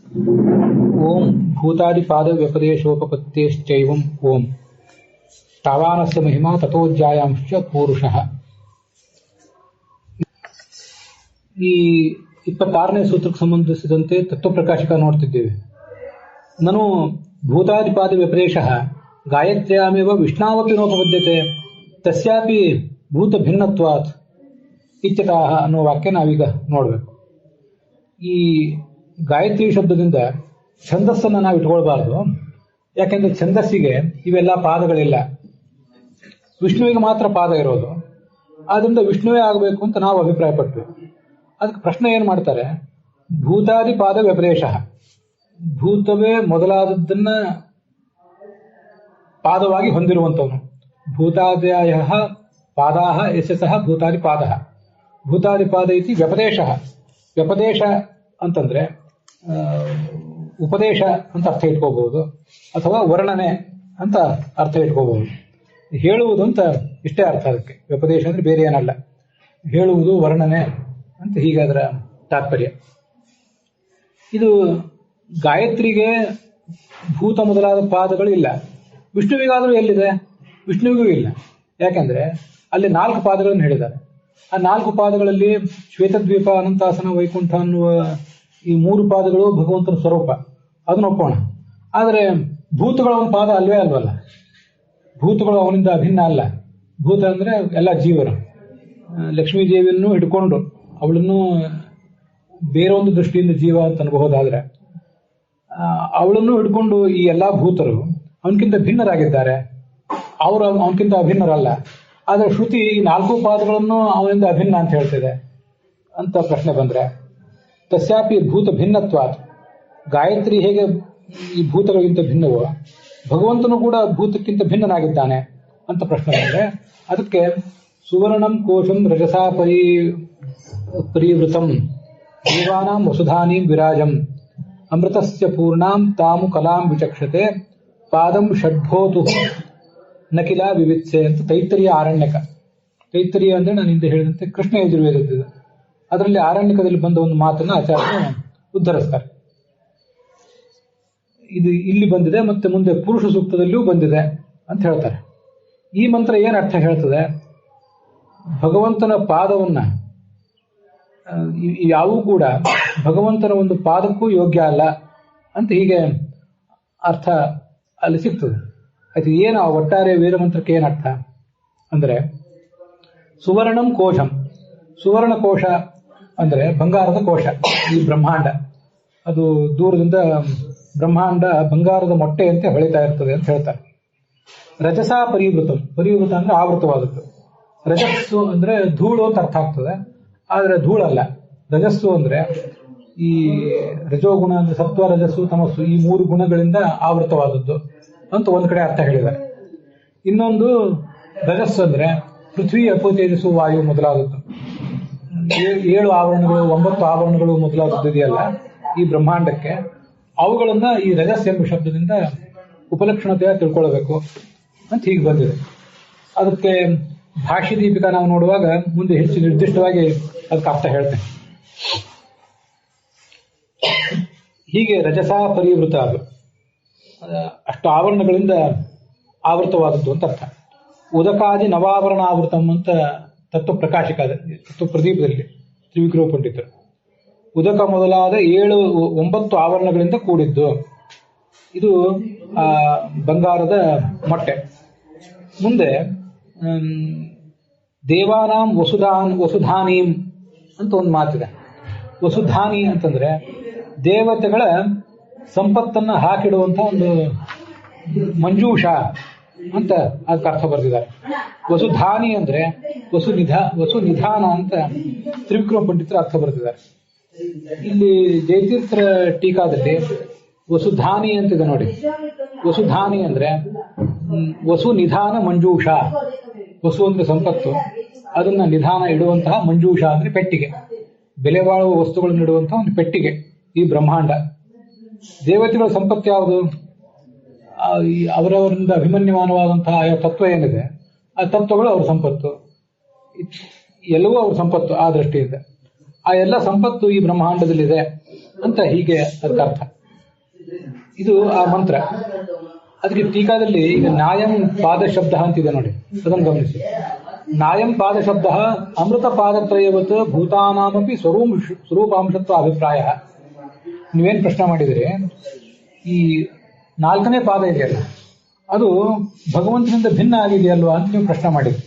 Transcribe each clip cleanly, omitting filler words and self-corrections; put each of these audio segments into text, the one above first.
ಓಂ ಭೂತಾದಿಪಾದ ವ್ಯಪದೇಶೋಪಪತ್ತೇಶ್ಚೈವಂ ಓಂ ತಾವಾನಸ್ಯ ಮಹಿಮಾ ತಥೋಜ್ಜಾಯಾಂಶ್ಚ ಪೂರುಷಃ. ಈ 26ನೇ ಸೂತ್ರಕ್ಕೆ ಸಂಬಂಧಿಸಿದಂತೆ ತತ್ವಪ್ರಕಾಶಕ ನೋಡ್ತಿದ್ದೇವೆ. ನನು ಭೂತಾದಿಪಾದ ವ್ಯಪದೇಶಃ ಗಾಯತ್ರ್ಯಾಮೇವ ವಿಷ್ಣಾವಪಿ ನೋಪಪದ್ಯತೆ ತಸ್ಯಾಪಿ ಭೂತ ಭಿನ್ನತ್ವಾತ್ ಇತ್ಯತಃ ಅನ್ನೋ ವಾಕ್ಯ ನಾವೀಗ ನೋಡಬೇಕು. ಈ ಗಾಯತ್ರಿ ಶಬ್ದದಿಂದ ಛಂದಸ್ಸನ್ನು ನಾವು ಇಟ್ಕೊಳ್ಬಾರ್ದು. ಯಾಕೆಂದ್ರೆ ಛಂದಸ್ಸಿಗೆ ಇವೆಲ್ಲ ಪಾದಗಳಿಲ್ಲ, ವಿಷ್ಣುವಿಗೆ ಮಾತ್ರ ಪಾದ ಇರೋದು. ಆದ್ರಿಂದ ವಿಷ್ಣುವೇ ಆಗಬೇಕು ಅಂತ ನಾವು ಅಭಿಪ್ರಾಯಪಟ್ವಿ. ಅದಕ್ಕೆ ಪ್ರಶ್ನೆ ಏನ್ ಮಾಡ್ತಾರೆ, ಭೂತಾದಿ ಪಾದ ವ್ಯಪದೇಶ, ಭೂತವೇ ಮೊದಲಾದದ್ದನ್ನ ಪಾದವಾಗಿ ಹೊಂದಿರುವಂತವನು. ಭೂತಾದಯ ಪಾದಾಹ ಯಶಸಃ ಭೂತಾದಿ ಪಾದ, ಭೂತಾದಿ ಪಾದ ಇತಿ ವ್ಯಪದೇಶ. ವ್ಯಪದೇಶ ಅಂತಂದ್ರೆ ಉಪದೇಶ ಅಂತ ಅರ್ಥ ಇಟ್ಕೋಬಹುದು, ಅಥವಾ ವರ್ಣನೆ ಅಂತ ಅರ್ಥ ಇಟ್ಕೋಬಹುದು. ಹೇಳುವುದು ಅಂತ ಇಷ್ಟೇ ಅರ್ಥ ಅದಕ್ಕೆ. ವ್ಯಪದೇಶ ಅಂದ್ರೆ ಬೇರೆ ಏನಲ್ಲ, ಹೇಳುವುದು, ವರ್ಣನೆ ಅಂತ ಹೀಗೆ ಅದರ ತಾತ್ಪರ್ಯ. ಇದು ಗಾಯತ್ರಿಗೆ ಭೂತ ಮೊದಲಾದ ಪಾದಗಳು ಇಲ್ಲ. ವಿಷ್ಣುವಿಗಾದರೂ ಎಲ್ಲಿದೆ? ವಿಷ್ಣುವಿಗೂ ಇಲ್ಲ. ಯಾಕೆಂದ್ರೆ ಅಲ್ಲಿ 4 ಪಾದಗಳನ್ನು ಹೇಳಿದ್ದಾರೆ. ಆ 4 ಪಾದಗಳಲ್ಲಿ ಶ್ವೇತದ್ವೀಪ, ಅನಂತಾಸನ, ವೈಕುಂಠ ಅನ್ನುವ ಈ 3 ಪಾದಗಳು ಭಗವಂತನ ಸ್ವರೂಪ, ಅದನ್ನ ಒಪ್ಪೋಣ. ಆದರೆ ಭೂತಗಳ ಒಂದು ಪಾದ ಅಲ್ವೇ ಅಲ್ವಲ್ಲ. ಭೂತಗಳು ಅವನಿಂದ ಅಭಿನ್ನ ಅಲ್ಲ. ಭೂತ ಅಂದ್ರೆ ಎಲ್ಲ ಜೀವರು. ಲಕ್ಷ್ಮೀ ದೇವಿಯನ್ನು ಹಿಡ್ಕೊಂಡು ಅವಳನ್ನು ಬೇರೊಂದು ದೃಷ್ಟಿಯಿಂದ ಜೀವ ಅಂತ ಅನ್ಬಹುದಾದ್ರೆ, ಅವಳನ್ನು ಹಿಡ್ಕೊಂಡು ಈ ಎಲ್ಲಾ ಭೂತರು ಅವನಕ್ಕಿಂತ ಭಿನ್ನರಾಗಿದ್ದಾರೆ. ಅವರು ಅವನಕ್ಕಿಂತ ಅಭಿನ್ನರಲ್ಲ. ಆದರೆ ಶ್ರುತಿ ಈ 4 ಪಾದಗಳನ್ನು ಅವನಿಂದ ಅಭಿನ್ನ ಅಂತ ಹೇಳ್ತಿದೆ ಅಂತ ಪ್ರಶ್ನೆ ಬಂದ್ರೆ, ತಸ್ಯಾಪಿ ಭೂತ ಭಿನ್ನತ್ವಾತ್, ಗಾಯತ್ರಿ ಹೇಗೆ ಈ ಭೂತಗಳಿಗಿಂತ ಭಿನ್ನವೋ ಭಗವಂತನು ಕೂಡ ಭೂತಕ್ಕಿಂತ ಭಿನ್ನನಾಗಿದ್ದಾನೆ ಅಂತ ಪ್ರಶ್ನೆ ಬಂದ್ರೆ, ಅದಕ್ಕೆ ಸುವರ್ಣಂ ಕೋಶಂ ರಜಸಾ ಪರಿವೃತಂ ದೇವಾನಾಂ ವಸುಧಾನೀಂ ವಿರಾಜಂ ಅಮೃತಸ್ಯ ಪೂರ್ಣಾಂ ತಾಮು ಕಲಾಂ ವಿಚಕ್ಷತೆ ಪಾದಂ ಷಡ್ಭೋತು ನಕಿಲ ವಿವಿತ್ಸೆ ಅಂತ ತೈತ್ತರಿಯ ಆರಣ್ಯಕ. ತೈತ್ತರಿಯ ಅಂದ್ರೆ ನಾನು ಹಿಂದೆ ಹೇಳಿದಂತೆ ಕೃಷ್ಣ ಯಜುರ್ವೇದದ್ದು. ಅದರಲ್ಲಿ ಆರಣ್ಯಕದಲ್ಲಿ ಬಂದ ಒಂದು ಮಾತನ್ನು ಆಚಾರ್ಯರು ಉದ್ಧರಿಸ್ತಾರೆ. ಇದು ಇಲ್ಲಿ ಬಂದಿದೆ, ಮತ್ತೆ ಮುಂದೆ ಪುರುಷ ಸೂಕ್ತದಲ್ಲಿಯೂ ಬಂದಿದೆ ಅಂತ ಹೇಳ್ತಾರೆ. ಈ ಮಂತ್ರ ಏನ್ ಅರ್ಥ ಹೇಳ್ತದೆ? ಭಗವಂತನ ಪಾದವನ್ನ ಯಾವೂ ಕೂಡ ಭಗವಂತನ ಒಂದು ಪಾದಕ್ಕೂ ಯೋಗ್ಯ ಅಲ್ಲ ಅಂತ ಹೀಗೆ ಅರ್ಥ ಅಲ್ಲಿ ಸಿಗ್ತದೆ. ಅದು ಏನು ಒಟ್ಟಾರೆ ವೇದ ಮಂತ್ರಕ್ಕೆ ಏನ್ ಅರ್ಥ ಅಂದ್ರೆ, ಸುವರ್ಣಂ ಕೋಶಂ, ಸುವರ್ಣ ಕೋಶ ಅಂದ್ರೆ ಬಂಗಾರದ ಕೋಶ. ಈ ಬ್ರಹ್ಮಾಂಡ ಅದು ದೂರದಿಂದ ಬ್ರಹ್ಮಾಂಡ ಬಂಗಾರದ ಮೊಟ್ಟೆಯಂತೆ ಹೊಳಿತಾ ಇರ್ತದೆ ಅಂತ ಹೇಳ್ತಾರೆ. ರಜಸಾ ಪರಿವೃತಂ, ಪರಿವೃತ ಅಂದ್ರೆ ಆವೃತವಾದದ್ದು. ರಜಸ್ಸು ಅಂದ್ರೆ ಧೂಳು ಅಂತ ಅರ್ಥ ಆಗ್ತದೆ, ಆದ್ರೆ ಧೂಳಲ್ಲ. ರಜಸ್ಸು ಅಂದ್ರೆ ಈ ರಜೋಗುಣ ಅಂದ್ರೆ ಸತ್ವ, ರಜಸ್ಸು, ತಮಸ್ಸು, ಈ 3 ಗುಣಗಳಿಂದ ಆವೃತವಾದದ್ದು ಅಂತ ಒಂದ್ ಕಡೆ ಅರ್ಥ ಹೇಳಿದ್ದಾರೆ. ಇನ್ನೊಂದು ರಜಸ್ಸು ಅಂದ್ರೆ ಪೃಥ್ವಿ, ಅಪು, ತೇಜಸ್ಸು, ವಾಯು ಮೊದಲಾದದ್ದು. 7 ಆವರಣಗಳು, 9 ಆವರಣಗಳು ಮೊದಲಾದದ್ದು ಇದೆಯಲ್ಲ ಈ ಬ್ರಹ್ಮಾಂಡಕ್ಕೆ, ಅವುಗಳನ್ನ ಈ ರಜಸ್ ಎಂಬ ಶಬ್ದದಿಂದ ಉಪಲಕ್ಷಣತೆಯ ತಿಳ್ಕೊಳ್ಬೇಕು ಅಂತ ಹೀಗೆ ಬಂದಿದೆ. ಅದಕ್ಕೆ ಭಾಷ್ಯ ದೀಪಿಕಾ ನಾವು ನೋಡುವಾಗ ಮುಂದೆ ಹೆಚ್ಚು ನಿರ್ದಿಷ್ಟವಾಗಿ ಅದಕ್ಕೆ ಅರ್ಥ ಹೇಳ್ತೇನೆ. ಹೀಗೆ ರಜಸಾ ಪರಿವೃತ, ಅದು ಅಷ್ಟು ಆವರಣಗಳಿಂದ ಆವೃತವಾದದ್ದು ಅಂತ ಅರ್ಥ. ಉದಕಾದಿ ನವಾವರಣಾವೃತಂ ಅಂತ ತತ್ವ ಪ್ರಕಾಶಕ, ತತ್ವ ಪ್ರದೀಪದಲ್ಲಿ ತ್ರಿವಿಕ್ರಮ ಪಂಡಿತರು. ಉದಕ ಮೊದಲಾದ 9 ಆವರಣಗಳಿಂದ ಕೂಡಿದ್ದು. ಇದು ಬಂಗಾರದ ಮೊಟ್ಟೆ. ಮುಂದೆ ದೇವಾನಾಂ ವಸುಧಾನೀಂ ಅಂತ ಒಂದು ಮಾತಿದೆ. ವಸುಧಾನಿ ಅಂತಂದ್ರೆ ದೇವತೆಗಳ ಸಂಪತ್ತನ್ನ ಹಾಕಿಡುವಂತ ಒಂದು ಮಂಜೂಷ ಅಂತ ಅದಕ್ಕೆ ಅರ್ಥ ಬರೆದಿದ್ದಾರೆ. ವಸುಧಾನಿ ಅಂದ್ರೆ ವಸುನಿಧಾನ ಅಂತ ತ್ರಿವಿಕ್ರಮ ಪಂಡಿತರು ಅರ್ಥ ಬರೆದಿದ್ದಾರೆ. ಇಲ್ಲಿ ಜಯತೀರ್ಥರ ಟೀಕಾದಲ್ಲಿ ವಸುಧಾನಿ ಅಂತಿದೆ ನೋಡಿ. ವಸುಧಾನಿ ಅಂದ್ರೆ ವಸು ನಿಧಾನ ಮಂಜೂಷ. ವಸು ಅಂದ್ರೆ ಸಂಪತ್ತು, ಅದನ್ನ ನಿಧಾನ ಇಡುವಂತಹ ಮಂಜೂಷ ಅಂದ್ರೆ ಪೆಟ್ಟಿಗೆ, ಬೆಲೆ ಬಾಳುವ ವಸ್ತುಗಳನ್ನು ಇಡುವಂತಹ ಒಂದು ಪೆಟ್ಟಿಗೆ ಈ ಬ್ರಹ್ಮಾಂಡ. ದೇವತೆಗಳ ಸಂಪತ್ತು ಯಾವುದು? ಅವರವರಿಂದ ಅಭಿಮನ್ಯಮಾನವಾದಂತಹ ಆಯಾ ತತ್ವ ಏನಿದೆ, ಆ ತತ್ವಗಳು ಅವ್ರ ಸಂಪತ್ತು, ಎಲ್ಲವೂ ಅವ್ರ ಸಂಪತ್ತು. ಆ ದೃಷ್ಟಿಯಿಂದ ಆ ಎಲ್ಲ ಸಂಪತ್ತು ಈ ಬ್ರಹ್ಮಾಂಡದಲ್ಲಿದೆ ಅಂತ ಹೀಗೆ ಅದಕ್ಕೆ ಅರ್ಥ. ಇದು ಆ ಮಂತ್ರ. ಅದಕ್ಕೆ ಟೀಕಾದಲ್ಲಿ ಈಗ ನಾಯಂ ಪಾದ ಶಬ್ದ ಅಂತಿದೆ ನೋಡಿ, ಅದನ್ನು ಗಮನಿಸಿ. ನಾಯಂ ಪಾದ ಶಬ್ದ ಅಮೃತ ಪಾದತ್ರಯವತ್ ಭೂತಾನಾಮಪಿ ಸ್ವರೂಪಾಂಶತ್ವ ಅಭಿಪ್ರಾಯ. ನೀವೇನು ಪ್ರಶ್ನೆ ಮಾಡಿದರೆ, ಈ 4ನೇ ಪಾದ ಇದೆಯಲ್ಲ ಅದು ಭಗವಂತನಿಂದ ಭಿನ್ನ ಆಗಿದೆಯಲ್ವಾ ಅಂತ ನೀವು ಪ್ರಶ್ನೆ ಮಾಡಿದ್ರಿ.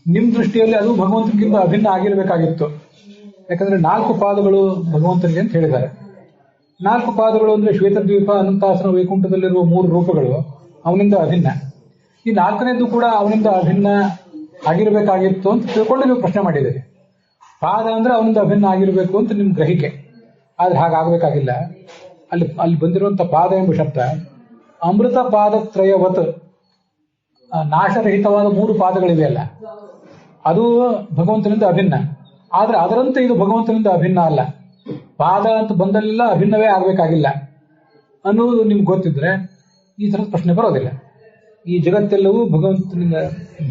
ನಿಮ್ಮ ದೃಷ್ಟಿಯಲ್ಲಿ ಅದು ಭಗವಂತನಿಗಿಂತ ಅಭಿನ್ನ ಆಗಿರಬೇಕಾಗಿತ್ತು. ಯಾಕಂದ್ರೆ 4 ಪಾದಗಳು ಭಗವಂತನಿಗೆ ಅಂತ ಹೇಳಿದ್ದಾರೆ. 4 ಪಾದಗಳು ಅಂದ್ರೆ ಶ್ವೇತದ್ವೀಪ, ಅನಂತಾಸನ, ವೈಕುಂಠದಲ್ಲಿರುವ 3 ರೂಪಗಳು ಅವನಿಂದ ಅಭಿನ್ನ. ಈ 4ನೇದು ಕೂಡ ಅವನಿಂದ ಅಭಿನ್ನ ಆಗಿರಬೇಕಾಗಿತ್ತು ಅಂತ ತಿಳ್ಕೊಂಡು ನೀವು ಪ್ರಶ್ನೆ ಮಾಡಿದ್ದೀರಿ. ಪಾದ ಅಂದ್ರೆ ಅವನಿಂದ ಅಭಿನ್ನ ಆಗಿರಬೇಕು ಅಂತ ನಿಮ್ ಗ್ರಹಿಕೆ. ಆದ್ರೆ ಹಾಗಾಗಬೇಕಾಗಿಲ್ಲ. ಅಲ್ಲಿ ಬಂದಿರುವಂತ ಪಾದ ಎಂಬ ಶಬ್ದ ಅಮೃತ ಪಾದತ್ರಯವತ್, ನಾಶರಹಿತವಾದ 3 ಪಾದಗಳಿವೆಯಲ್ಲ, ಅದು ಭಗವಂತನಿಂದ ಅಭಿನ್ನ. ಆದ್ರೆ ಅದರಂತೆ ಇದು ಭಗವಂತನಿಂದ ಅಭಿನ್ನ ಅಲ್ಲ. ಪಾದ ಅಂತ ಬಂದಲ್ಲೆಲ್ಲ ಅಭಿನ್ನವೇ ಆಗಬೇಕಾಗಿಲ್ಲ ಅನ್ನೋದು ನಿಮ್ಗೆ ಗೊತ್ತಿದ್ರೆ ಈ ಥರದ ಪ್ರಶ್ನೆ ಬರೋದಿಲ್ಲ. ಈ ಜಗತ್ತೆಲ್ಲವೂ ಭಗವಂತನಿಂದ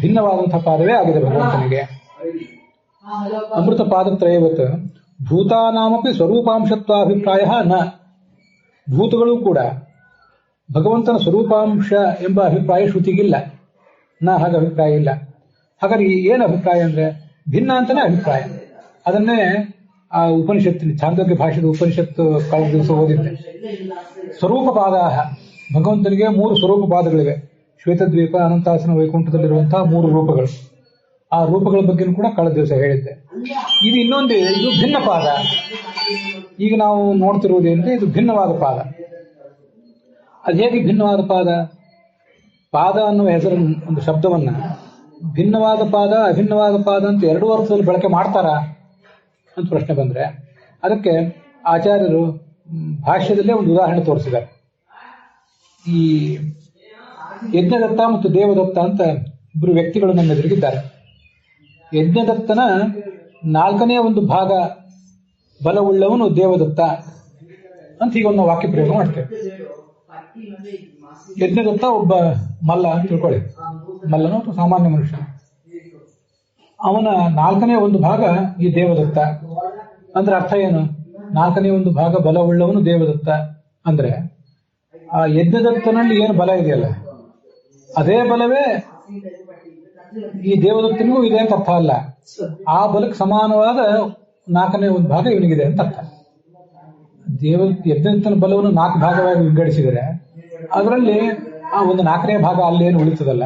ಭಿನ್ನವಾದಂತಹ ಪಾದವೇ ಆಗಿದೆ ಭಗವಂತನಿಗೆ. ಅಮೃತ ಪಾದತ್ರಯವತ್ ಭೂತಾನಾಮಪಿ ಸ್ವರೂಪಾಂಶತ್ವಾಭಿಪ್ರಾಯ ನ. ಭೂತಗಳು ಕೂಡ ಭಗವಂತನ ಸ್ವರೂಪಾಂಶ ಎಂಬ ಅಭಿಪ್ರಾಯ ಶ್ರುತಿಗಿಲ್ಲ. ಹಾಗೆ ಅಭಿಪ್ರಾಯ ಇಲ್ಲ. ಹಾಗಾದ್ರೆ ಏನು ಅಭಿಪ್ರಾಯ ಅಂದ್ರೆ ಭಿನ್ನ ಅಂತಾನೆ ಅಭಿಪ್ರಾಯ. ಅದನ್ನೇ ಆ ಉಪನಿಷತ್ತಿನ ಛಾಂದೋಗ್ಯ ಭಾಷೆದ ಉಪನಿಷತ್ತು ಕಳೆದ ದಿವಸ ಓದಿದ್ದೆ. ಸ್ವರೂಪ ಪಾದ, ಭಗವಂತನಿಗೆ 3 ಸ್ವರೂಪ ಪಾದಗಳಿವೆ. ಶ್ವೇತದ್ವೀಪ, ಅನಂತಾಸನ, ವೈಕುಂಠದಲ್ಲಿರುವಂತಹ 3 ರೂಪಗಳು. ಆ ರೂಪಗಳ ಬಗ್ಗೆ ಕೂಡ ಕಳೆದ ದಿವಸ ಹೇಳಿದ್ದೆ. ಇದು ಇನ್ನೊಂದು, ಇದು ಭಿನ್ನ ಪಾದ. ಈಗ ನಾವು ನೋಡ್ತಿರುವುದೇಂದ್ರೆ ಇದು ಭಿನ್ನವಾದ ಪಾದ. ಅದು ಹೇಗೆ ಭಿನ್ನವಾದ ಪಾದ? ಪಾದ ಅನ್ನುವ ಹೆಸರಿನ ಒಂದು ಶಬ್ದವನ್ನ ಭಿನ್ನವಾದ ಪಾದ, ಅಭಿನ್ನವಾದ ಪಾದ ಅಂತ 2 ಅರ್ಥದಲ್ಲಿ ಬಳಕೆ ಮಾಡ್ತಾರಾ ಅಂತ ಪ್ರಶ್ನೆ ಬಂದ್ರೆ ಅದಕ್ಕೆ ಆಚಾರ್ಯರು ಭಾಷ್ಯದಲ್ಲೇ ಒಂದು ಉದಾಹರಣೆ ತೋರಿಸಿದ್ದಾರೆ. ಈ ಯಜ್ಞದತ್ತ ಮತ್ತು ದೇವದತ್ತ ಅಂತ 2 ವ್ಯಕ್ತಿಗಳು ನಮ್ಮ ಎದುರಿಗಿದ್ದಾರೆ. ಯಜ್ಞದತ್ತನ 4ನೇ ಒಂದು ಭಾಗ ಬಲವುಳ್ಳವನು ದೇವದತ್ತ ಅಂತ ಹೀಗೊಂದು ವಾಕ್ಯ ಪ್ರಯೋಗ ಮಾಡ್ತೇವೆ. ಯಜ್ಞದತ್ತ ಒಬ್ಬ ಮಲ್ಲ ಅಂತ ತಿಳ್ಕೊಳ್ಳಿ. ಮಲ್ಲನು ಅಥವಾ ಸಾಮಾನ್ಯ ಮನುಷ್ಯ. ಅವನ 4ನೇ ಒಂದು ಭಾಗ ಈ ದೇವದತ್ತ. ಅಂದ್ರೆ ಅರ್ಥ ಏನು? 4ನೇ ಒಂದು ಭಾಗ ಬಲವುಳ್ಳವನು ದೇವದತ್ತ ಅಂದ್ರೆ ಆ ಯಜ್ಞದತ್ತನಲ್ಲಿ ಏನು ಬಲ ಇದೆಯಲ್ಲ ಅದೇ ಬಲವೇ ಈ ದೇವದತ್ತನಿಗೂ ಇದೆ ಅಂತ ಅರ್ಥ ಅಲ್ಲ. ಆ ಬಲಕ್ಕೆ ಸಮಾನವಾದ 4ನೇ ಒಂದು ಭಾಗ ಇವನಿಗಿದೆ ಅಂತ ಅರ್ಥ. ಯಜ್ಞದತ್ತನ ಬಲವನ್ನು 4 ಭಾಗವಾಗಿ ವಿಂಗಡಿಸಿದರೆ ಅದರಲ್ಲಿ ಆ ಒಂದು 4ನೇ ಭಾಗ ಅಲ್ಲಿ ಏನು ಉಳಿತದಲ್ಲ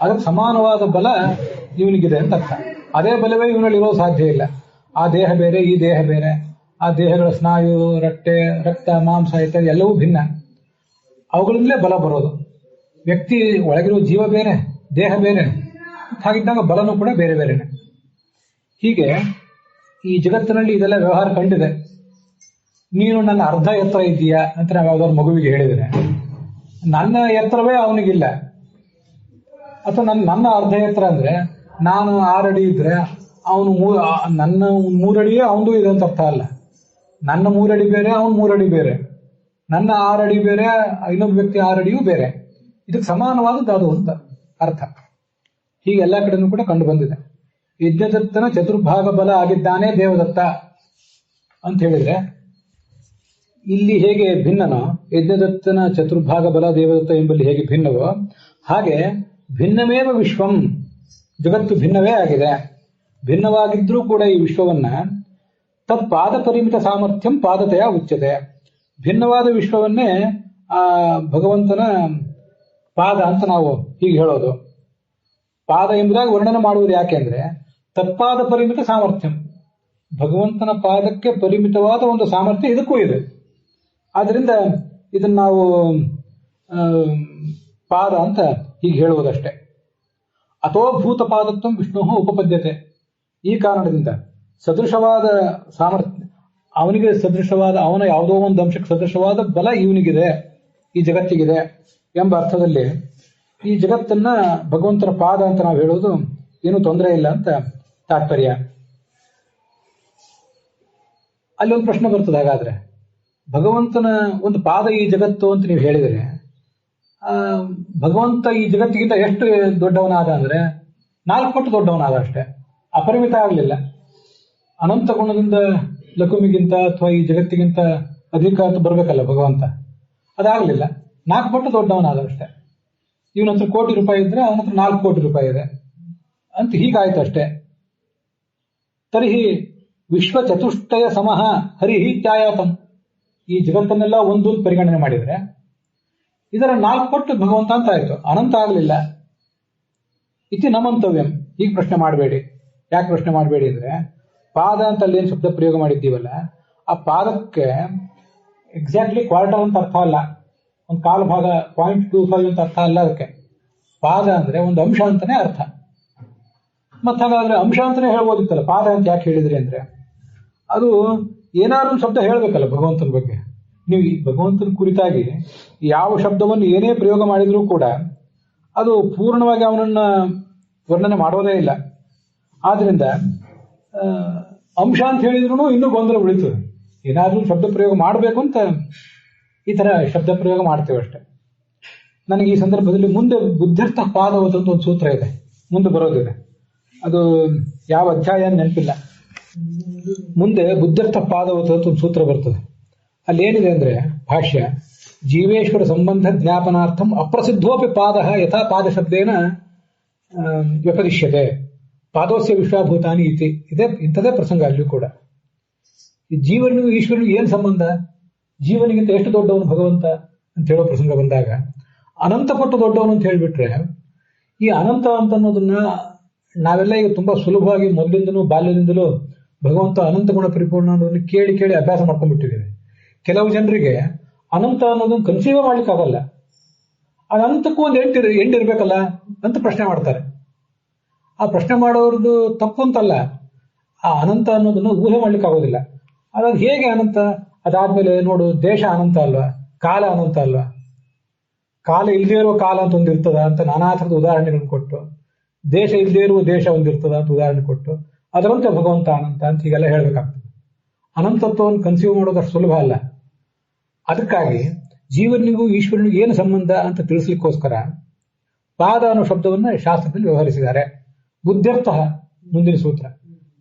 ಅದಕ್ಕೆ ಸಮಾನವಾದ ಬಲ ಇವನಿಗಿದೆ ಅಂತ ಅರ್ಥ. ಅದೇ ಬಲವೇ ಇವನಲ್ಲಿ ಇರೋ ಸಾಧ್ಯ ಇಲ್ಲ. ಆ ದೇಹ ಬೇರೆ, ಈ ದೇಹ ಬೇರೆ. ಆ ದೇಹಗಳ ಸ್ನಾಯು, ರಟ್ಟೆ, ರಕ್ತ, ಮಾಂಸ ಇತ್ಯಾದಿ ಎಲ್ಲವೂ ಭಿನ್ನ. ಅವುಗಳಿಂದಲೇ ಬಲ ಬರೋದು. ವ್ಯಕ್ತಿ ಒಳಗಿರುವ ಜೀವ ಬೇರೆ, ದೇಹ ಬೇರೆ. ಹಾಗಿದ್ದಾಗ ಬಲನೂ ಕೂಡ ಬೇರೆ ಬೇರೆನೆ. ಹೀಗೆ ಈ ಜಗತ್ತಿನಲ್ಲಿ ಇದೆಲ್ಲ ವ್ಯವಹಾರ ಕಂಡಿದೆ. ನೀನು ನನ್ನ ಅರ್ಧ ಎತ್ತರ ಇದ್ದೀಯಾ ಅಂತ ನಾವು ಯಾವ್ದಾದ್ರು ಮಗುವಿಗೆ ಹೇಳಿದರೆ ನನ್ನ ಎತ್ತರವೇ ಅವನಿಗಿಲ್ಲ. ಅಥವಾ ನನ್ನ ಅರ್ಧ ಎತ್ತರ ಅಂದ್ರೆ ನಾನು 6 ಅಡಿ ಇದ್ರೆ ಅವನು ನನ್ನ 3 ಅಡಿಯೇ ಅವನದು ಇದೆ ಅಂತ ಅರ್ಥ ಅಲ್ಲ. ನನ್ನ 3 ಅಡಿ ಬೇರೆ, ಅವನು 3 ಅಡಿ ಬೇರೆ. ನನ್ನ 6 ಅಡಿ ಬೇರೆ, ಇನ್ನೊಬ್ಬ ವ್ಯಕ್ತಿ 6 ಅಡಿಯೂ ಬೇರೆ. ಇದಕ್ಕೆ ಸಮಾನವಾದದ್ದು ಅದು ಅಂತ ಅರ್ಥ. ಹೀಗೆ ಎಲ್ಲಾ ಕಡೆನೂ ಕೂಡ ಕಂಡು ಬಂದಿದೆ. ಯಜ್ಞದತ್ತನ ಚತುರ್ಭಾಗ ಬಲ ಆಗಿದ್ದಾನೆ ದೇವದತ್ತ ಅಂತ ಹೇಳಿದ್ರೆ ಇಲ್ಲಿ ಹೇಗೆ ಭಿನ್ನನೋ, ಯಜ್ಞದತ್ತನ ಚತುರ್ಭಾಗ ಬಲ ದೇವದತ್ತ ಎಂಬಲ್ಲಿ ಹೇಗೆ ಭಿನ್ನವೋ ಹಾಗೆ ಭಿನ್ನಮೇವ ವಿಶ್ವಂ, ಜಗತ್ತು ಭಿನ್ನವೇ ಆಗಿದೆ. ಭಿನ್ನವಾಗಿದ್ರೂ ಕೂಡ ಈ ವಿಶ್ವವನ್ನ ತತ್ ಪಾದ ಪರಿಮಿತ ಸಾಮರ್ಥ್ಯಂ ಪಾದತೆಯ ಉಚ್ಯತೆ. ಭಿನ್ನವಾದ ವಿಶ್ವವನ್ನೇ ಆ ಭಗವಂತನ ಪಾದ ಅಂತ ನಾವು ಹೀಗೆ ಹೇಳೋದು. ಪಾದ ಎಂಬುದಾಗಿ ವರ್ಣನೆ ಮಾಡುವುದು ಯಾಕೆಂದ್ರೆ ತತ್ಪಾದ ಪರಿಮಿತ ಸಾಮರ್ಥ್ಯಂ, ಭಗವಂತನ ಪಾದಕ್ಕೆ ಪರಿಮಿತವಾದ ಒಂದು ಸಾಮರ್ಥ್ಯ ಇದಕ್ಕೂ ಇದೆ. ಆದ್ರಿಂದ ಇದನ್ನ ನಾವು ಪಾದ ಅಂತ ಹೀಗೆ ಹೇಳುವುದಷ್ಟೇ. ಅಥೋಭೂತ ಪಾದತ್ವ ವಿಷ್ಣು ಉಪಪದ್ಯತೆ. ಈ ಕಾರಣದಿಂದ ಸದೃಶವಾದ ಸಾಮರ್ಥ್ಯ ಅವನಿಗೆ ಸದೃಶವಾದ, ಅವನ ಯಾವುದೋ ಒಂದು ಅಂಶಕ್ಕೆ ಸದೃಶವಾದ ಬಲ ಇವನಿಗಿದೆ, ಈ ಜಗತ್ತಿಗಿದೆ ಎಂಬ ಅರ್ಥದಲ್ಲಿ ಈ ಜಗತ್ತನ್ನ ಭಗವಂತನ ಪಾದ ಅಂತ ನಾವು ಹೇಳೋದು ಏನು ತೊಂದರೆ ಇಲ್ಲ ಅಂತ ತಾತ್ಪರ್ಯ. ಅಲ್ಲಿ ಒಂದು ಪ್ರಶ್ನೆ ಬರ್ತದೆ, ಹಾಗಾದ್ರೆ ಭಗವಂತನ ಒಂದು ಪಾದ ಈ ಜಗತ್ತು ಅಂತ ನೀವು ಹೇಳಿದರೆ ಭಗವಂತ ಈ ಜಗತ್ತಿಗಿಂತ ಎಷ್ಟು ದೊಡ್ಡವನಾದ ಅಂದ್ರೆ 4 ಪಟ್ಟು ದೊಡ್ಡವನಾದ ಅಷ್ಟೇ, ಅಪರಿಮಿತ ಆಗಲಿಲ್ಲ. ಅನಂತ ಗುಣದಿಂದ ಲಕುಮಿಗಿಂತ ಅಥವಾ ಈ ಜಗತ್ತಿಗಿಂತ ಅಧಿಕ ಅಂತ ಬರಬೇಕಲ್ಲ ಭಗವಂತ. ಅದಾಗಲಿಲ್ಲ. 4 ಪಟ್ಟು ದೊಡ್ಡವನಾದ ಅಷ್ಟೇ. ಇವನ ಹತ್ರ ಕೋಟಿ ರೂಪಾಯಿ ಇದ್ರೆ ಅವನ ಹತ್ರ 4 ಕೋಟಿ ರೂಪಾಯಿ ಇದೆ ಅಂತ ಹೀಗಾಯ್ತು ಅಷ್ಟೇ. ತರ್ಹಿ ವಿಶ್ವ ಚತುಷ್ಟಯ ಸಮಃ ಹರಿ ತ್ಯಾಯಾತಂ. ಈ ಜಗತ್ತನ್ನೆಲ್ಲ ಒಂದು ಪರಿಗಣನೆ ಮಾಡಿದ್ರೆ ಇದರ 4 ಪಟ್ಟು ಭಗವಂತ ಅಂತ ಆಯ್ತು, ಅನಂತ ಆಗಲಿಲ್ಲ. ಇತಿ ನಮಂತವ್ಯಂ. ಈಗ ಪ್ರಶ್ನೆ ಮಾಡಬೇಡಿ. ಯಾಕೆ ಪ್ರಶ್ನೆ ಮಾಡಬೇಡಿ ಅಂದ್ರೆ, ಪಾದ ಅಂತ ಅಲ್ಲಿ ಏನು ಶಬ್ದ ಪ್ರಯೋಗ ಮಾಡಿದ್ದೀವಲ್ಲ, ಆ ಪಾದಕ್ಕೆ ಎಕ್ಸಾಕ್ಟ್ಲಿ ಕ್ವಾರ್ಟರ್ ಅಂತ ಅರ್ಥ ಅಲ್ಲ, ಒಂದು ಕಾಲು ಭಾಗ 0.25 ಅಂತ ಅರ್ಥ ಅಲ್ಲ. ಅದಕ್ಕೆ ಪಾದ ಅಂದ್ರೆ ಒಂದು ಅಂಶ ಅಂತಾನೆ ಅರ್ಥ. ಮತ್ತೆ ಹಾಗಾದ್ರೆ ಅಂಶ ಅಂತಾನೆ ಹೇಳ್ಬೋದಿತ್ತಲ್ಲ, ಪಾದ ಅಂತ ಯಾಕೆ ಹೇಳಿದ್ರಿ ಅಂದ್ರೆ, ಅದು ಏನಾದ್ರು ಒಂದು ಶಬ್ದ ಹೇಳ್ಬೇಕಲ್ಲ ಭಗವಂತನ ಬಗ್ಗೆ. ನೀವು ಈ ಭಗವಂತನ ಕುರಿತಾಗಿ ಯಾವ ಶಬ್ದವನ್ನು ಏನೇ ಪ್ರಯೋಗ ಮಾಡಿದ್ರೂ ಕೂಡ ಅದು ಪೂರ್ಣವಾಗಿ ಅವನನ್ನ ವರ್ಣನೆ ಮಾಡೋದೇ ಇಲ್ಲ. ಆದ್ರಿಂದ ಅಂಶ ಅಂತ ಹೇಳಿದ್ರು ಇನ್ನೂ ಗೊಂದಲ ಉಳಿತದೆ. ಏನಾದ್ರೂ ಶಬ್ದ ಪ್ರಯೋಗ ಮಾಡಬೇಕು ಅಂತ ಈ ತರ ಶಬ್ದ ಪ್ರಯೋಗ ಮಾಡ್ತೇವೆ ಅಷ್ಟೆ. ನನಗೆ ಈ ಸಂದರ್ಭದಲ್ಲಿ ಮುಂದೆ ಬುದ್ಧಿರ್ಥ ಪಾದವತ ಅಂತ ಒಂದು ಸೂತ್ರ ಇದೆ, ಮುಂದೆ ಬರೋದಿದೆ. ಅದು ಯಾವ ಅಧ್ಯಾಯ ನೆನಪಿಲ್ಲ. ಮುಂದೆ ಬುದ್ಧಿರ್ಥ ಪಾದವತ ಅಂತ ಒಂದು ಸೂತ್ರ ಬರ್ತದೆ. ಅಲ್ಲಿ ಏನಿದೆ ಅಂದ್ರೆ ಭಾಷ್ಯ, ಜೀವೇಶ್ವರ ಸಂಬಂಧ ಜ್ಞಾಪನಾರ್ಥಂ ಅಪ್ರಸಿದ್ಧೋಪಿ ಪಾದ ಯಥಾ ಪಾದ ಶಬ್ದೇನ ವ್ಯಪದಿಶ್ಯತೆ ಪಾದೋಸ್ಯ ವಿಶ್ವಾಭೂತಾನಿ ಇತಿ. ಇದೇ ಇಂಥದೇ ಪ್ರಸಂಗ ಅಲ್ಲಿಯೂ ಕೂಡ. ಈ ಜೀವನಿಗೂ ಈಶ್ವರನಿಗೂ ಏನ್ ಸಂಬಂಧ? ಜೀವನಿಗಿಂತ ಎಷ್ಟು ದೊಡ್ಡವನು ಭಗವಂತ ಅಂತ ಹೇಳೋ ಪ್ರಸಂಗ ಬಂದಾಗ ಅನಂತ ಪಟ್ಟು ದೊಡ್ಡವನು ಅಂತ ಹೇಳ್ಬಿಟ್ರೆ, ಈ ಅನಂತ ಅಂತ ಅನ್ನೋದನ್ನ ನಾವೆಲ್ಲ ಈಗ ತುಂಬಾ ಸುಲಭವಾಗಿ ಮೊದಲಿಂದಲೂ ಬಾಲ್ಯದಿಂದಲೂ ಭಗವಂತ ಅನಂತ ಗುಣ ಪರಿಪೂರ್ಣ ಅನ್ನೋದನ್ನ ಕೇಳಿ ಕೇಳಿ ಅಭ್ಯಾಸ ಮಾಡ್ಕೊಂಡ್ಬಿಟ್ಟಿದ್ದೀವಿ. ಕೆಲವು ಜನರಿಗೆ ಅನಂತ ಅನ್ನೋದನ್ನ ಕನ್ಸೀವ್ ಮಾಡ್ಲಿಕ್ಕಾಗಲ್ಲ. ಅನಂತಕ್ಕೂ ಒಂದು ಎಂಡಿರ್ಬೇಕಲ್ಲ ಅಂತ ಪ್ರಶ್ನೆ ಮಾಡ್ತಾರೆ. ಆ ಪ್ರಶ್ನೆ ಮಾಡೋರ್ದು ತಪ್ಪು ಅಂತಲ್ಲ, ಆ ಅನಂತ ಅನ್ನೋದನ್ನು ಊಹೆ ಮಾಡ್ಲಿಕ್ಕಾಗೋದಿಲ್ಲ. ಅದಾದ ಹೇಗೆ ಅನಂತ? ಅದಾದ್ಮೇಲೆ ನೋಡು, ದೇಶ ಅನಂತ ಅಲ್ವಾ, ಕಾಲ ಅನಂತ ಅಲ್ವಾ, ಕಾಲ ಇಲ್ಲದೇ ಇರುವ ಕಾಲ ಅಂತ ಒಂದಿರ್ತದ ಅಂತ ನಾನಾ ಥರದ ಉದಾಹರಣೆಗಳನ್ನು ಕೊಟ್ಟು, ದೇಶ ಇಲ್ಲದೇ ಇರುವ ದೇಶ ಒಂದಿರ್ತದ ಅಂತ ಉದಾಹರಣೆ ಕೊಟ್ಟು, ಅದರಂತೆ ಭಗವಂತ ಅನಂತ ಅಂತ ಹೀಗೆಲ್ಲ ಹೇಳ್ಬೇಕಾಗ್ತದೆ. ಅನಂತತ್ವವನ್ನು ಕನ್ಸೀವ್ ಮಾಡೋದು ಅಷ್ಟು ಸುಲಭ ಅಲ್ಲ. ಅದಕ್ಕಾಗಿ ಜೀವನಿಗೂ ಈಶ್ವರನಿಗೂ ಏನು ಸಂಬಂಧ ಅಂತ ತಿಳಿಸ್ಲಿಕ್ಕೋಸ್ಕರ ಪಾದ ಅನ್ನೋ ಶಬ್ದವನ್ನ ಶಾಸ್ತ್ರದಲ್ಲಿ ವ್ಯವಹರಿಸಿದ್ದಾರೆ. ಬುದ್ಧ್ಯರ್ಥ ಮುಂದಿನ ಸೂತ್ರ.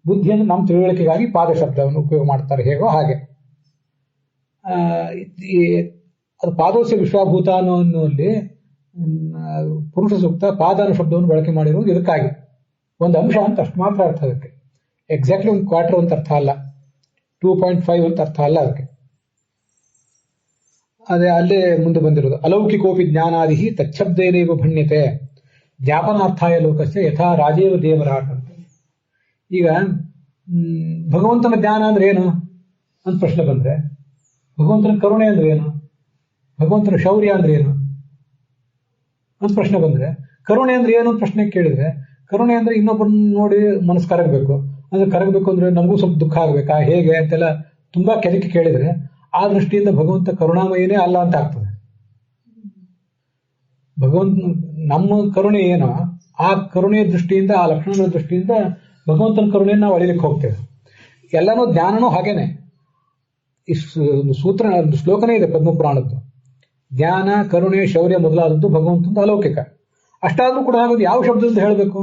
ಬುದ್ಧಿಯನ್ನು ನಮ್ಮ ತಿಳುವಳಿಕೆಗಾಗಿ ಪಾದ ಶಬ್ದವನ್ನು ಉಪಯೋಗ ಮಾಡ್ತಾರೆ, ಹೇಗೋ ಹಾಗೆ. ಅದು ಪಾದೋಸ್ಯ ವಿಶ್ವಾಭೂತ ಅನ್ನೋಲ್ಲಿ ಪುರುಷ ಸೂಕ್ತ ಪಾದ ಅನ್ನೋ ಶಬ್ದವನ್ನು ಬಳಕೆ ಮಾಡಿರುವುದು ಇದಕ್ಕಾಗಿ. ಒಂದು ಅಂಶ ಅಂತ ಅಷ್ಟು ಮಾತ್ರ ಅರ್ಥ ಅದಕ್ಕೆ. ಎಕ್ಸಾಕ್ಟ್ಲಿ ಒಂದು ಕ್ವಾರ್ಟರ್ ಅಂತ ಅರ್ಥ ಅಲ್ಲ, 2.5 ಅಂತ ಅರ್ಥ ಅಲ್ಲ ಅದಕ್ಕೆ. ಅದೇ ಅಲ್ಲೇ ಮುಂದೆ ಬಂದಿರೋದು ಅಲೌಕಿಕೋಪಿ ಜ್ಞಾನಾದಿ ತಚ್ಛಬ್ದೇನೇವ ಭಣ್ಯತೆ ಜ್ಞಾಪನಾರ್ಥಾಯ ಲೋಕಸ್ಯ ಯಥಾ ರಾಜೇವ ದೇವರಾಟ್ ಅಂತ. ಈಗ ಭಗವಂತನ ಜ್ಞಾನ ಅಂದ್ರೆ ಏನು ಅಂತ ಪ್ರಶ್ನೆ ಬಂದ್ರೆ, ಭಗವಂತನ ಕರುಣೆ ಅಂದ್ರೆ ಏನು, ಭಗವಂತನ ಶೌರ್ಯ ಅಂದ್ರೆ ಏನು ಅಂತ ಪ್ರಶ್ನೆ ಬಂದ್ರೆ, ಕರುಣೆ ಅಂದ್ರೆ ಏನು ಅಂತ ಪ್ರಶ್ನೆ ಕೇಳಿದ್ರೆ, ಕರುಣೆ ಅಂದ್ರೆ ಇನ್ನೊಬ್ಬರನ್ನ ನೋಡಿ ಮನಸ್ಸು ಕರಗಬೇಕು, ಅಂದ್ರೆ ಕರಗಬೇಕು ಅಂದ್ರೆ ನಮಗೂ ಸ್ವಲ್ಪ ದುಃಖ ಆಗ್ಬೇಕಾ ಹೇಗೆ ಅಂತೆಲ್ಲ ತುಂಬಾ ಕೆದಕಿ ಕೇಳಿದ್ರೆ, ಆ ದೃಷ್ಟಿಯಿಂದ ಭಗವಂತ ಕರುಣಾಮಯನೇ ಅಲ್ಲ ಅಂತ ಆಗ್ತದೆ. ಭಗವಂತ ನಮ್ಮ ಕರುಣೆ ಏನೋ ಆ ಕರುಣೆಯ ದೃಷ್ಟಿಯಿಂದ, ಆ ಲಕ್ಷಣಗಳ ದೃಷ್ಟಿಯಿಂದ ಭಗವಂತನ ಕರುಣೆಯನ್ನು ನಾವು ಅಳಿಲಿಕ್ಕೆ ಹೋಗ್ತೇವೆ. ಎಲ್ಲನೂ ಜ್ಞಾನನೂ ಹಾಗೇನೆ. ಈ ಸೂತ್ರ ಶ್ಲೋಕನೇ ಇದೆ ಪದ್ಮಪುರಾಣದ್ದು. ಜ್ಞಾನ, ಕರುಣೆ, ಶೌರ್ಯ ಮೊದಲಾದದ್ದು ಭಗವಂತಂದು ಅಲೌಕಿಕ. ಅಷ್ಟಾದ್ರೂ ಕೂಡ ಹಾಗೋದು ಯಾವ ಶಬ್ದದಿಂದ ಹೇಳಬೇಕು?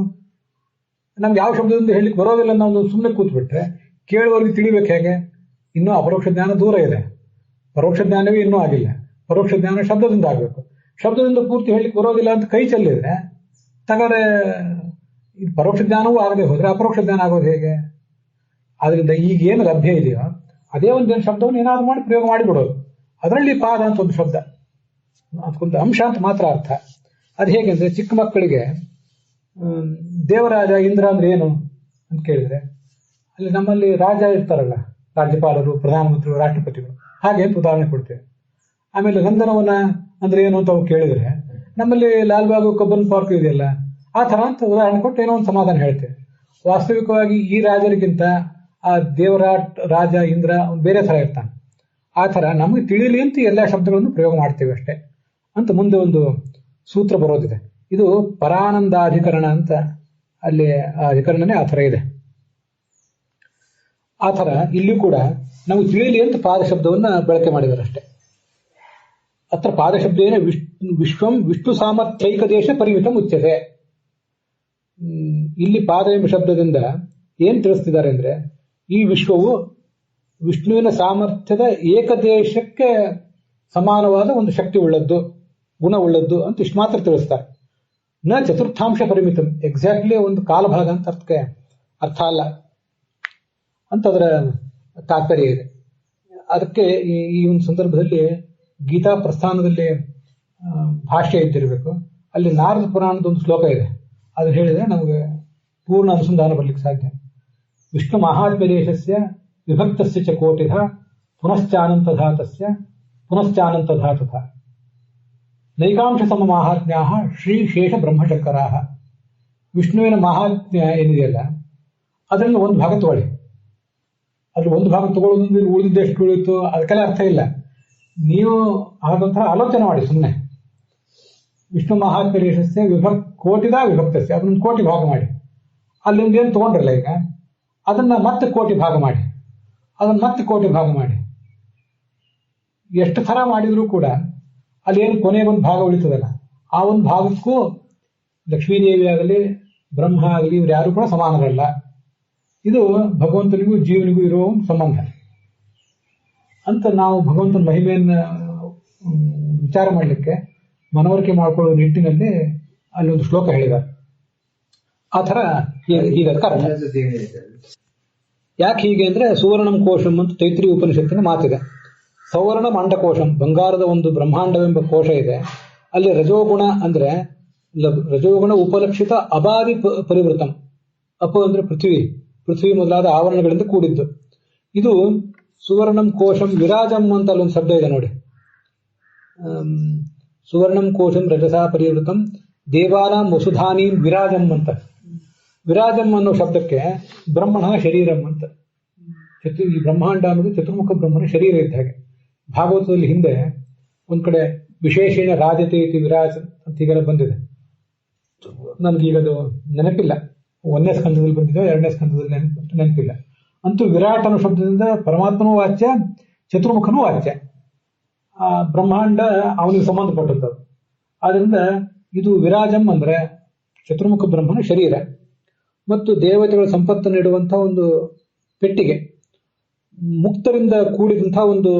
ನಮ್ಗೆ ಯಾವ ಶಬ್ದದಿಂದ ಹೇಳಲಿಕ್ಕೆ ಬರೋದಿಲ್ಲ. ನಾವು ಸುಮ್ಮನೆ ಕೂತ್ಬಿಟ್ರೆ ಕೇಳುವವರಿಗೆ ತಿಳಿಬೇಕು ಹೇಗೆ? ಇನ್ನೂ ಅಪರೋಕ್ಷ ಜ್ಞಾನ ದೂರ ಇದೆ, ಪರೋಕ್ಷ ಜ್ಞಾನವೇ ಇನ್ನೂ ಆಗಿಲ್ಲ. ಪರೋಕ್ಷ ಜ್ಞಾನ ಶಬ್ದದಿಂದ ಆಗಬೇಕು. ಶಬ್ದದಿಂದ ಪೂರ್ತಿ ಹೇಳಲಿಕ್ಕೆ ಬರೋದಿಲ್ಲ ಅಂತ ಕೈ ಚೆಲ್ಲಿದ್ರೆ ತಗರೆ ಪರೋಕ್ಷ ಜ್ಞಾನವೂ ಆಗದೆ ಹೋದ್ರೆ ಅಪರೋಕ್ಷ ಜ್ಞಾನ ಆಗೋದು ಹೇಗೆ? ಆದ್ರಿಂದ ಈಗ ಏನು ಲಭ್ಯ ಇದೆಯೋ ಅದೇ ಒಂದೇನು ಶಬ್ದವನ್ನು ಏನಾದ್ರು ಮಾಡಿ ಪ್ರಯೋಗ ಮಾಡಿಬಿಡೋದು. ಅದರಲ್ಲಿ ಪಾದ ಅಂತ ಒಂದು ಶಬ್ದ, ಅದಕ್ಕೊಂದು ಅಂಶ ಅಂತ ಮಾತ್ರ ಅರ್ಥ. ಅದು ಹೇಗೆಂದ್ರೆ, ಚಿಕ್ಕ ಮಕ್ಕಳಿಗೆ ದೇವರಾಜ ಇಂದ್ರ ಅಂದ್ರೆ ಏನು ಅಂತ ಕೇಳಿದ್ರೆ, ಅಲ್ಲಿ ನಮ್ಮಲ್ಲಿ ರಾಜ ಇರ್ತಾರಲ್ಲ, ರಾಜ್ಯಪಾಲರು, ಪ್ರಧಾನಮಂತ್ರಿಗಳು, ರಾಷ್ಟ್ರಪತಿಗಳು, ಹಾಗೆ ಅಂತ ಉದಾಹರಣೆ ಕೊಡ್ತೇವೆ. ಆಮೇಲೆ ನಂದನವನ ಅಂದ್ರೆ ಏನು ಅಂತ ಅವ್ರು ಕೇಳಿದ್ರೆ, ನಮ್ಮಲ್ಲಿ ಲಾಲ್ಬಾಗ್ ಕಬ್ಬನ್ ಪಾರ್ಕ್ ಇದೆಯಲ್ಲ, ಆ ತರ ಅಂತ ಉದಾಹರಣೆ ಕೊಟ್ಟು ಏನೋ ಒಂದು ಸಮಾಧಾನ ಹೇಳ್ತೇವೆ. ವಾಸ್ತವಿಕವಾಗಿ ಈ ರಾಜರಿಗಿಂತ ಆ ದೇವರಾಟ್ ರಾಜ ಇಂದ್ರ ಬೇರೆ ತರ ಇರ್ತಾನೆ. ಆ ತರ ನಮಗೆ ತಿಳಿಯಲಿ ಅಂತ ಎಲ್ಲಾ ಶಬ್ದಗಳನ್ನು ಪ್ರಯೋಗ ಮಾಡ್ತೇವೆ ಅಷ್ಟೇ ಅಂತ ಮುಂದೆ ಒಂದು ಸೂತ್ರ ಬರೋದಿದೆ. ಇದು ಪರಾನಂದಾಧಿಕರಣ ಅಂತ, ಅಲ್ಲಿ ಆ ಅಧಿಕರಣನೇ ಆ ಥರ ಇದೆ. ಆ ಥರ ಇಲ್ಲಿ ಕೂಡ ನಮಗೆ ತಿಳಿಯಲಿ ಅಂತ ಪಾದ ಶಬ್ದವನ್ನ ಬಳಕೆ ಮಾಡಿದ್ದಾರೆ ಅಷ್ಟೇ. ಅತ್ರ ಪಾದಶಬ್ದೇನ ವಿಶ್ವಂ ವಿಷ್ಣು ಸಾಮರ್ಥ್ಯೈಕ ದೇಶ ಪರಿಮಿತ ಮುಚ್ಚತೆ. ಇಲ್ಲಿ ಪಾದ ಎಂಬ ಶಬ್ದದಿಂದ ಏನ್ ತಿಳಿಸ್ತಿದ್ದಾರೆ ಅಂದ್ರೆ, ಈ ವಿಶ್ವವು ವಿಷ್ಣುವಿನ ಸಾಮರ್ಥ್ಯದ ಏಕದೇಶಕ್ಕೆ ಸಮಾನವಾದ ಒಂದು ಶಕ್ತಿ ಉಳ್ಳದ್ದು, ಗುಣ ಉಳ್ಳದ್ದು ಅಂತ ಇಷ್ಟು ಮಾತ್ರ ತಿಳಿಸ್ತಾರೆ. ನ ಚತುರ್ಥಾಂಶ ಪರಿಮಿತ, ಎಕ್ಸಾಕ್ಟ್ಲಿ ಒಂದು ಕಾಲಭಾಗ ಅಂತ ಅರ್ಥ ಅಲ್ಲ ಅಂತ ಅದರ ತಾತ್ಪರ್ಯ ಇದೆ. ಅದಕ್ಕೆ ಈ ಒಂದು ಸಂದರ್ಭದಲ್ಲಿ ಗೀತಾ ಪ್ರಸ್ಥಾನದಲ್ಲಿ ಭಾಷ್ಯ ಇದ್ದಿರಬೇಕು. ಅಲ್ಲಿ ನಾರದ ಪುರಾಣದ ಒಂದು ಶ್ಲೋಕ ಇದೆ, ಅದನ್ನು ಹೇಳಿದ್ರೆ ನಮಗೆ ಪೂರ್ಣ ಅನುಸಂಧಾನ ಬರ್ಲಿಕ್ಕೆ ಸಾಧ್ಯ. ವಿಷ್ಣು ಮಹಾತ್ಮ್ಯದೇಶಸ್ಯ ವಿಭಕ್ತಸ್ಯ ಚ ಕೋಟಿಧ ಪುನಶ್ಚಾನಂತಧಾತಸ್ಯ ಪುನಶ್ಚಾನಂತಧಾತುಧ ನೈಕಾಂಶ ಸಮ ಮಾಹಾತ್ಮ್ಯಾ ಶ್ರೀ ಶೇಷ ಬ್ರಹ್ಮಶಂಕರಾ. ವಿಷ್ಣುವಿನ ಮಹಾತ್ಮ್ಯ ಏನಿದೆಯಲ್ಲ ಅದರಿಂದ ಒಂದು ಭಾಗ ತಗೊಳ್ಳಿ. ಅದ್ರ ಒಂದು ಭಾಗ ತಗೊಳ್ಳೋದು ಉಳಿದಿದ್ದು ಎಷ್ಟು ಉಳಿಯಿತು ಅದಕ್ಕೆಲ್ಲ ಅರ್ಥ ಇಲ್ಲ. ನೀವು ಹಾಗಂತಹ ಆಲೋಚನೆ ಮಾಡಿ ಸುಮ್ಮನೆ. ವಿಷ್ಣು ಮಹಾತ್ಮ್ಯ ದೇಶಸ್ಯ ಕೋಟಿದ ವಿಭಕ್ತಸ್ಯ, ಅದನ್ನೊಂದು ಕೋಟಿ ಭಾಗ ಮಾಡಿ. ಅಲ್ಲಿಂದ ಏನು ತಗೊಂಡ್ರಲ್ಲ ಈಗ, ಅದನ್ನ ಮತ್ತೆ ಕೋಟಿ ಭಾಗ ಮಾಡಿ, ಅದನ್ನ ಮತ್ತೆ ಕೋಟಿ ಭಾಗ ಮಾಡಿ. ಎಷ್ಟು ಥರ ಮಾಡಿದ್ರು ಕೂಡ ಅಲ್ಲಿ ಏನು ಕೊನೆಗೊಂದು ಭಾಗ ಉಳಿತದಲ್ಲ, ಆ ಒಂದು ಭಾಗಕ್ಕೂ ಲಕ್ಷ್ಮೀದೇವಿ ಆಗಲಿ ಬ್ರಹ್ಮ ಆಗಲಿ ಇವ್ರು ಯಾರು ಕೂಡ ಸಮಾನರಲ್ಲ. ಇದು ಭಗವಂತನಿಗೂ ಜೀವನಿಗೂ ಇರೋ ಸಂಬಂಧ ಅಂತ ನಾವು ಭಗವಂತನ ಮಹಿಮೆಯನ್ನು ವಿಚಾರ ಮಾಡಲಿಕ್ಕೆ ಮನವರಿಕೆ ಮಾಡಿಕೊಳ್ಳೋ ನಿಟ್ಟಿನಲ್ಲಿ ಅಲ್ಲಿ ಒಂದು ಶ್ಲೋಕ ಹೇಳಿದ್ದಾರೆ. ಆ ಥರ ಹೀಗೆ ಅರ್ಥ. ಯಾಕೆ ಹೀಗೆ ಅಂದ್ರೆ ಸುವರ್ಣಂ ಕೋಶಂ ಅಂತ ತೈತ್ರಿ ಉಪನಿಷತ್ತಿನ ಮಾತಿದೆ. ಸವರ್ಣ ಮಂಡಕೋಶಂ, ಬಂಗಾರದ ಒಂದು ಬ್ರಹ್ಮಾಂಡವೆಂಬ ಕೋಶ ಇದೆ. ಅಲ್ಲಿ ರಜೋಗುಣ ಅಂದ್ರೆ ರಜೋಗುಣ ಉಪಲಕ್ಷಿತ ಅಬಾದಿ ಪರಿವೃತಂ. ಅಪ ಅಂದ್ರೆ ಪೃಥ್ವಿ ಮೊದಲಾದ ಆವರಣಗಳಿಂದ ಕೂಡಿದ್ದು. ಇದು ಸುವರ್ಣಂ ಕೋಶಂ ವಿರಾಜಂ ಅಂತ ಅಲ್ಲೊಂದು ಶಬ್ದ ಇದೆ ನೋಡಿ. ಸುವರ್ಣಂ ಕೋಶಂ ರಜಸಾ ಪರಿವೃತಂ ದೇವಾನಾಂ ವಸುಧಾನೀಂ ವಿರಾಜಂ ಅಂತ. ವಿರಾಜಂ ಅನ್ನೋ ಶಬ್ದಕ್ಕೆ ಬ್ರಹ್ಮಣ ಶರೀರಂ ಅಂತ. ಈ ಬ್ರಹ್ಮಾಂಡ ಅನ್ನೋದು ಚತುರ್ಮುಖ ಬ್ರಹ್ಮನ ಶರೀರ ಇದ್ದ ಹಾಗೆ. ಭಾಗವತದಲ್ಲಿ ಹಿಂದೆ ಒಂದ್ ಕಡೆ ವಿಶೇಷೇಣ ರಾಜತೆ ಇತಿ ವಿರಾಜ ಅಂತ ಹೀಗೆಲ್ಲ ಬಂದಿದೆ. ನಮ್ಗೀಗದು ನೆನಪಿಲ್ಲ, 1ನೇ ಸ್ಕಂದದಲ್ಲಿ ಬಂದಿದೆ, 2ನೇ ಸ್ಕಂದದಲ್ಲಿ ನೆನಪಿಲ್ಲ. ಅಂತೂ ವಿರಾಟ್ ಅನ್ನೋ ಶಬ್ದದಿಂದ ಪರಮಾತ್ಮನೂ ವಾಚ್ಯ, ಚತುರ್ಮುಖನೂ ವಾಚ್ಯ. ಆ ಬ್ರಹ್ಮಾಂಡ ಅವನಿಗೆ ಸಂಬಂಧಪಟ್ಟದ್ದು. ಆದ್ರಿಂದ ಇದು ವಿರಾಜಂ ಅಂದ್ರೆ ಚತುರ್ಮುಖ ಬ್ರಹ್ಮನ ಶರೀರ ಮತ್ತು ದೇವತೆಗಳ ಸಂಪತ್ತನ್ನು ಇಡುವಂತಹ ಒಂದು ಪೆಟ್ಟಿಗೆ. ಮುಕ್ತರಿಂದ ಕೂಡಿದಂತಹ ಒಂದು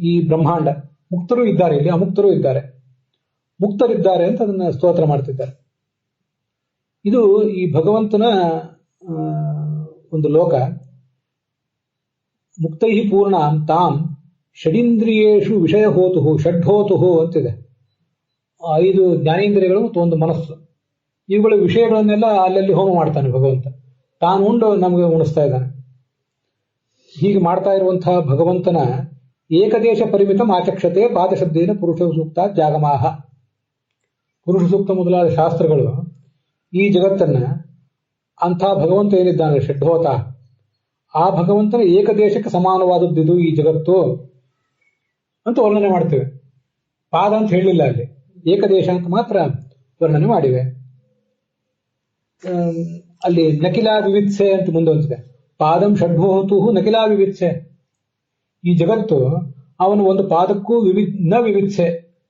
ಈ ಬ್ರಹ್ಮಾಂಡ. ಮುಕ್ತರು ಇದ್ದಾರೆ, ಇಲ್ಲಿ ಅಮುಕ್ತರು ಇದ್ದಾರೆ. ಮುಕ್ತರಿದ್ದಾರೆ ಅಂತ ಅದನ್ನ ಸ್ತೋತ್ರ ಮಾಡ್ತಿದ್ದಾರೆ. ಇದು ಈ ಭಗವಂತನ ಒಂದು ಲೋಕ. ಮುಕ್ತೈ ಪೂರ್ಣ ತಾಂ ಷಡೀಂದ್ರಿಯೇಷು ವಿಷಯ ಹೋತು ಷಡ್ಹೋತು ಅಂತಿದೆ. 5 ಜ್ಞಾನೇಂದ್ರಿಯಗಳು ಮತ್ತು ಒಂದು ಮನಸ್ಸು, ಇವುಗಳ ವಿಷಯಗಳನ್ನೆಲ್ಲ ಅಲ್ಲಲ್ಲಿ ಹೋಮ ಮಾಡ್ತಾನೆ ಭಗವಂತ. ತಾನು ಉಂಡು ನಮಗೆ ಉಣಿಸ್ತಾ ಇದ್ದಾನೆ. ಹೀಗೆ ಮಾಡ್ತಾ ಇರುವಂತಹ ಭಗವಂತನ ಏಕದೇಶ ಪರಿಮಿತ ಆಚಕ್ಷತೆ ಪಾದಶಬ್ದೇನ ಪುರುಷ ಸೂಕ್ತ ಜಾಗಮಾಹ. ಪುರುಷ ಸೂಕ್ತ ಮೊದಲಾದ ಶಾಸ್ತ್ರಗಳು ಈ ಜಗತ್ತನ್ನ ಅಂಥ ಭಗವಂತ ಏನಿದ್ದಾನೆ ಷಡ್ಹೋತ, ಆ ಭಗವಂತನ ಏಕದೇಶಕ್ಕೆ ಸಮಾನವಾದದ್ದಿದು ಈ ಜಗತ್ತು ಅಂತ ವರ್ಣನೆ ಮಾಡ್ತೇವೆ. ಪಾದ ಅಂತ ಹೇಳಲಿಲ್ಲ, ಅಲ್ಲಿ ಏಕದೇಶ ಅಂತ ಮಾತ್ರ ವರ್ಣನೆ ಮಾಡಿವೆ. ಅಲ್ಲಿ ನಕಿಲಾ ವಿವಿತ್ಸೆ ಅಂತ ಮುಂದೊಂದಿದೆ. ಪಾದಂ ಷಡ್ಭೋತು ನಕಿಲಾ ವಿವಿತ್ಸೆ. ಈ ಜಗತ್ತು ಅವನು ಒಂದು ಪಾದಕ್ಕೂ ನ ವಿವಿತ್ಸೆ,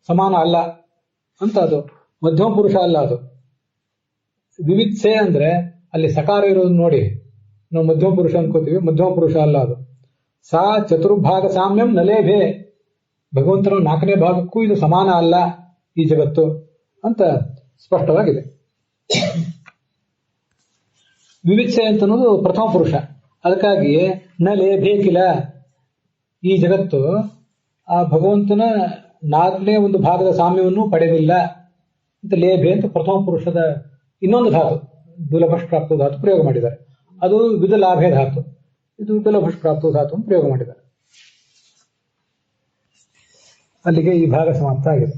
ಸಮಾನ ಅಲ್ಲ ಅಂತ. ಅದು ಮಧ್ಯಮ ಪುರುಷ ಅಲ್ಲ, ಅದು ವಿವಿತ್ಸೆ ಅಂದ್ರೆ ಅಲ್ಲಿ ಸಕಾರ ಇರೋದು ನೋಡಿ ನಾವು ಮಧ್ಯಮ ಪುರುಷ ಅನ್ಕೋತೀವಿ. ಮಧ್ಯಮ ಪುರುಷ ಅಲ್ಲ ಅದು. ಸಾ ಚತುರ್ಭಾಗ ಸಾಮ್ಯಂ ನಲೇಭೆ. ಭಗವಂತನ 4ನೇ ಭಾಗಕ್ಕೂ ಇದು ಸಮಾನ ಅಲ್ಲ ಈ ಜಗತ್ತು ಅಂತ ಸ್ಪಷ್ಟವಾಗಿದೆ. ವಿವಿತ್ಸೆ ಅಂತ ಅನ್ನೋದು ಪ್ರಥಮ ಪುರುಷ. ಅದಕ್ಕಾಗಿ ನ ಲೇಭೆ ಕಿಲ, ಈ ಜಗತ್ತು ಆ ಭಗವಂತನ 4ನೇ ಒಂದು ಭಾಗದ ಸಾಮ್ಯವನ್ನು ಪಡೆದಿಲ್ಲ ಅಂತ. ಲೇಭೆ ಅಂತ ಪ್ರಥಮ ಪುರುಷದ ಇನ್ನೊಂದು ಧಾತು, ದುಲಭಷ್ಪ್ರಾಪ್ತ ಧಾತು ಪ್ರಯೋಗ ಮಾಡಿದ್ದಾರೆ. ಅದು ವಿಧಲಾಭೆ ಧಾತು, ಇದು ದುಲಭಷ್ಪ್ರಾಪ್ತ ಧಾತು ಪ್ರಯೋಗ ಮಾಡಿದ್ದಾರೆ. ಅಲ್ಲಿಗೆ ಈ ಭಾಗ ಸಮಾಪ್ತ ಆಗಿದೆ.